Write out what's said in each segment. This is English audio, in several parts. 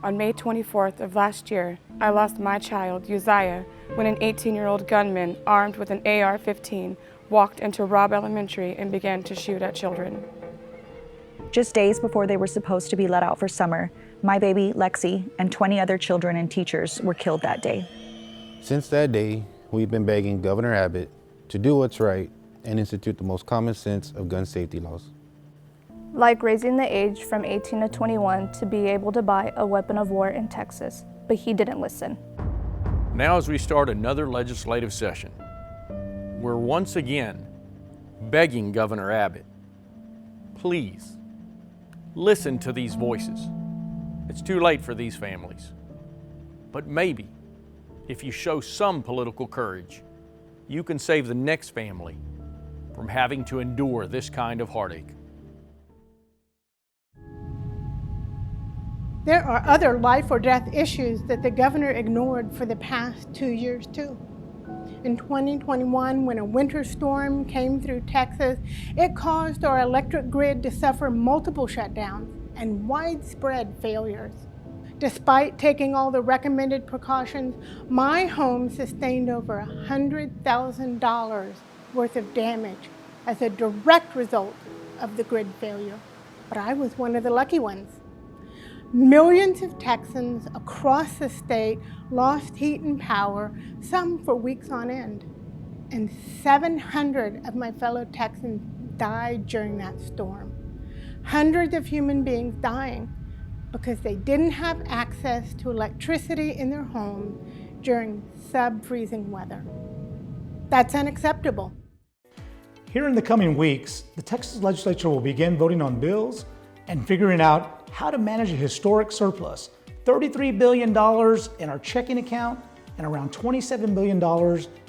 On May 24th of last year, I lost my child, Uzziah, when an 18-year-old gunman armed with an AR-15 walked into Robb Elementary and began to shoot at children. Just days before they were supposed to be let out for summer, my baby, Lexi, and 20 other children and teachers were killed that day. Since that day, we've been begging Governor Abbott to do what's right and institute the most common sense of gun safety laws. Like raising the age from 18 to 21 to be able to buy a weapon of war in Texas, but he didn't listen. Now as we start another legislative session, we're once again begging Governor Abbott, please listen to these voices. It's too late for these families. But maybe, if you show some political courage, you can save the next family from having to endure this kind of heartache. There are other life or death issues that the governor ignored for the past 2 years too. In 2021, when a winter storm came through Texas, it caused our electric grid to suffer multiple shutdowns and widespread failures. Despite taking all the recommended precautions, my home sustained over $100,000 worth of damage as a direct result of the grid failure. But I was one of the lucky ones. Millions of Texans across the state lost heat and power, some for weeks on end. And 700 of my fellow Texans died during that storm. Hundreds of human beings dying because they didn't have access to electricity in their homes during sub-freezing weather. That's unacceptable. Here in the coming weeks, the Texas legislature will begin voting on bills and figuring out how to manage a historic surplus, $33 billion in our checking account and around $27 billion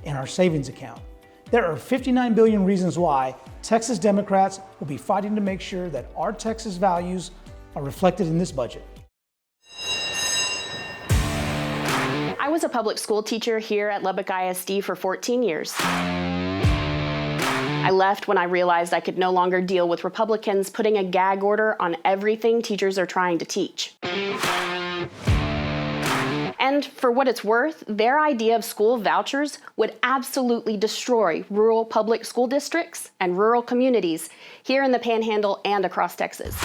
in our savings account. There are 59 billion reasons why Texas Democrats will be fighting to make sure that our Texas values are reflected in this budget. I was a public school teacher here at Lubbock ISD for 14 years. I left when I realized I could no longer deal with Republicans putting a gag order on everything teachers are trying to teach. And for what it's worth, their idea of school vouchers would absolutely destroy rural public school districts and rural communities here in the Panhandle and across Texas.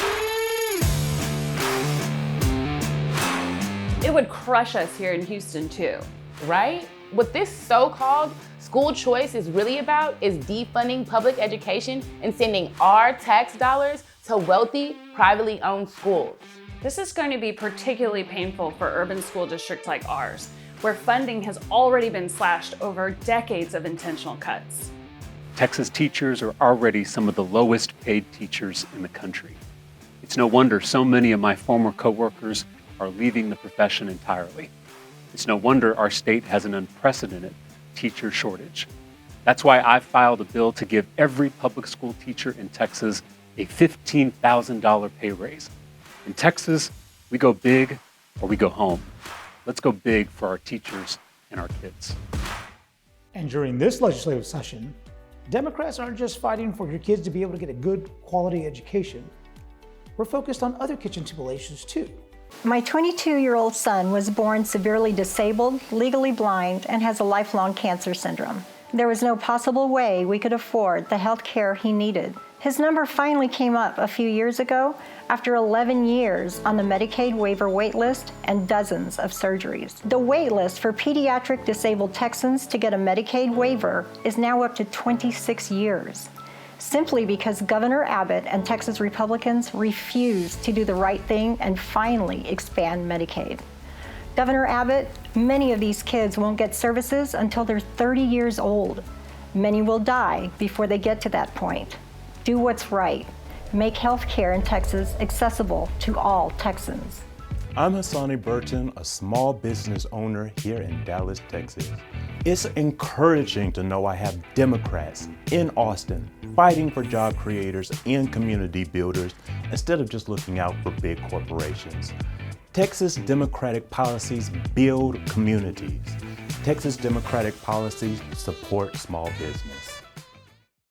It would crush us here in Houston too, right? What this so-called school choice is really about is defunding public education and sending our tax dollars to wealthy, privately owned schools. This is going to be particularly painful for urban school districts like ours, where funding has already been slashed over decades of intentional cuts. Texas teachers are already some of the lowest paid teachers in the country. It's no wonder so many of my former coworkers are leaving the profession entirely. It's no wonder our state has an unprecedented teacher shortage. That's why I filed a bill to give every public school teacher in Texas a $15,000 pay raise. In Texas, we go big or we go home. Let's go big for our teachers and our kids. And during this legislative session, Democrats aren't just fighting for your kids to be able to get a good quality education. We're focused on other kitchen table issues too. My 22-year-old son was born severely disabled, legally blind, and has a lifelong cancer syndrome. There was no possible way we could afford the health care he needed. His number finally came up a few years ago after 11 years on the Medicaid waiver waitlist and dozens of surgeries. The waitlist for pediatric disabled Texans to get a Medicaid waiver is now up to 26 years. Simply because Governor Abbott and Texas Republicans refused to do the right thing and finally expand Medicaid. Governor Abbott, many of these kids won't get services until they're 30 years old. Many will die before they get to that point. Do what's right. Make health care in Texas accessible to all Texans. I'm Hassani Burton, a small business owner here in Dallas, Texas. It's encouraging to know I have Democrats in Austin fighting for job creators and community builders instead of just looking out for big corporations. Texas Democratic policies build communities. Texas Democratic policies support small business.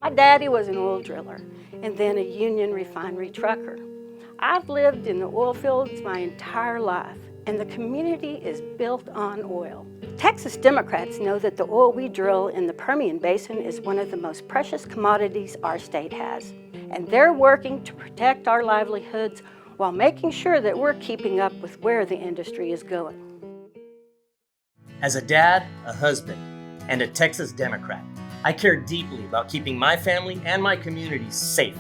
My daddy was an oil driller and then a union refinery trucker. I've lived in the oil fields my entire life, and the community is built on oil. Texas Democrats know that the oil we drill in the Permian Basin is one of the most precious commodities our state has, and they're working to protect our livelihoods while making sure that we're keeping up with where the industry is going. As a dad, a husband, and a Texas Democrat, I care deeply about keeping my family and my community safe.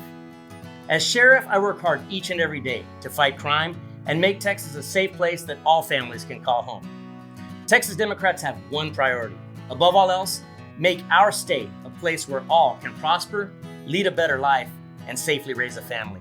As sheriff, I work hard each and every day to fight crime and make Texas a safe place that all families can call home. Texas Democrats have one priority. Above all else, make our state a place where all can prosper, lead a better life, and safely raise a family.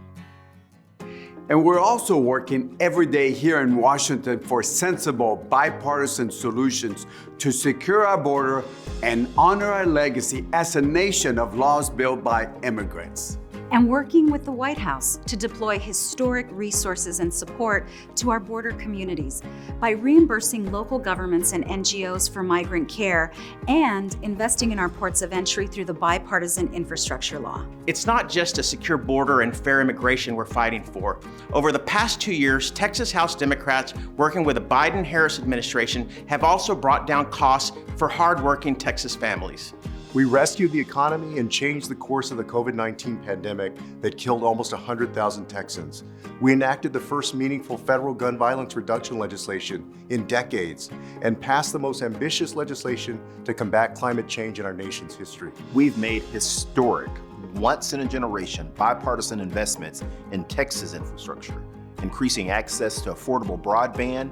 And we're also working every day here in Washington for sensible, bipartisan solutions to secure our border and honor our legacy as a nation of laws built by immigrants. And working with the White House to deploy historic resources and support to our border communities by reimbursing local governments and NGOs for migrant care and investing in our ports of entry through the bipartisan infrastructure law. It's not just a secure border and fair immigration we're fighting for. Over the past 2 years, Texas House Democrats working with the Biden-Harris administration have also brought down costs for hardworking Texas families. We rescued the economy and changed the course of the COVID-19 pandemic that killed almost 100,000 Texans. We enacted the first meaningful federal gun violence reduction legislation in decades and passed the most ambitious legislation to combat climate change in our nation's history. We've made historic, once-in-a-generation bipartisan investments in Texas infrastructure, increasing access to affordable broadband,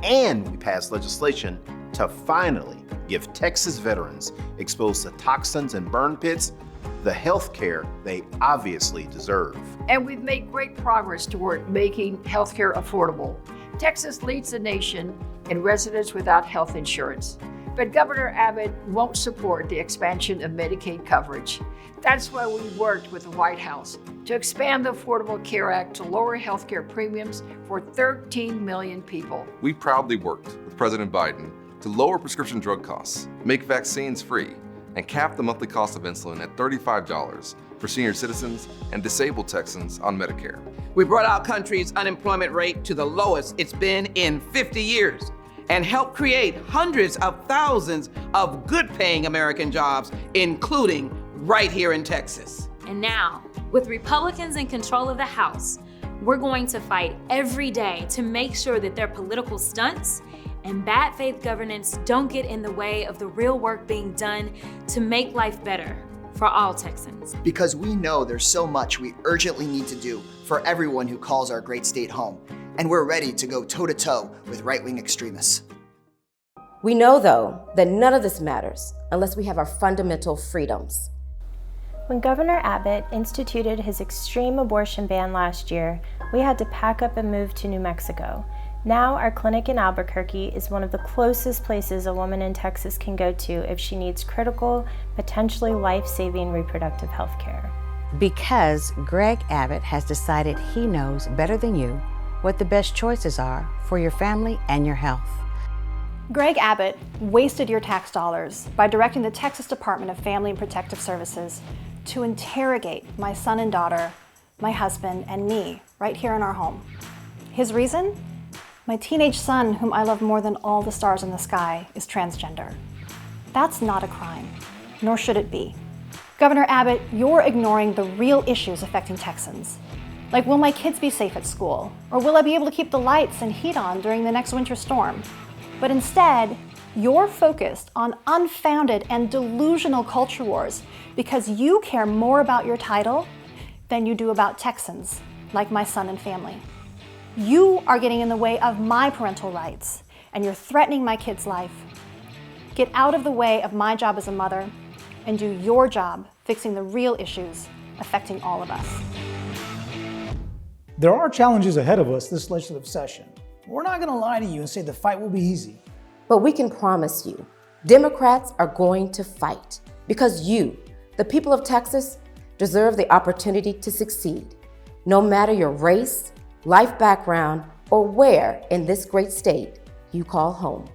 and we passed legislation to finally give Texas veterans exposed to toxins and burn pits the health care they obviously deserve. And we've made great progress toward making health care affordable. Texas leads the nation in residents without health insurance. But Governor Abbott won't support the expansion of Medicaid coverage. That's why we worked with the White House to expand the Affordable Care Act to lower health care premiums for 13 million people. We proudly worked with President Biden to lower prescription drug costs, make vaccines free, and cap the monthly cost of insulin at $35 for senior citizens and disabled Texans on Medicare. We brought our country's unemployment rate to the lowest it's been in 50 years and helped create hundreds of thousands of good-paying American jobs, including right here in Texas. And now, with Republicans in control of the House, we're going to fight every day to make sure that their political stunts and bad faith governance don't get in the way of the real work being done to make life better for all Texans. Because we know there's so much we urgently need to do for everyone who calls our great state home, and we're ready to go toe-to-toe with right-wing extremists. We know, though, that none of this matters unless we have our fundamental freedoms. When Governor Abbott instituted his extreme abortion ban last year, we had to pack up and move to New Mexico. Now our clinic in Albuquerque is one of the closest places a woman in Texas can go to if she needs critical, potentially life-saving reproductive health care. Because Greg Abbott has decided he knows better than you what the best choices are for your family and your health. Greg Abbott wasted your tax dollars by directing the Texas Department of Family and Protective Services to interrogate my son and daughter, my husband, and me right here in our home. His reason? My teenage son, whom I love more than all the stars in the sky, is transgender. That's not a crime, nor should it be. Governor Abbott, you're ignoring the real issues affecting Texans. Like, will my kids be safe at school? Or will I be able to keep the lights and heat on during the next winter storm? But instead, you're focused on unfounded and delusional culture wars because you care more about your title than you do about Texans, like my son and family. You are getting in the way of my parental rights, and you're threatening my kid's life. Get out of the way of my job as a mother and do your job fixing the real issues affecting all of us. There are challenges ahead of us this legislative session. We're not going to lie to you and say the fight will be easy. But we can promise you, Democrats are going to fight because you, the people of Texas, deserve the opportunity to succeed, no matter your race, life background, or where in this great state you call home.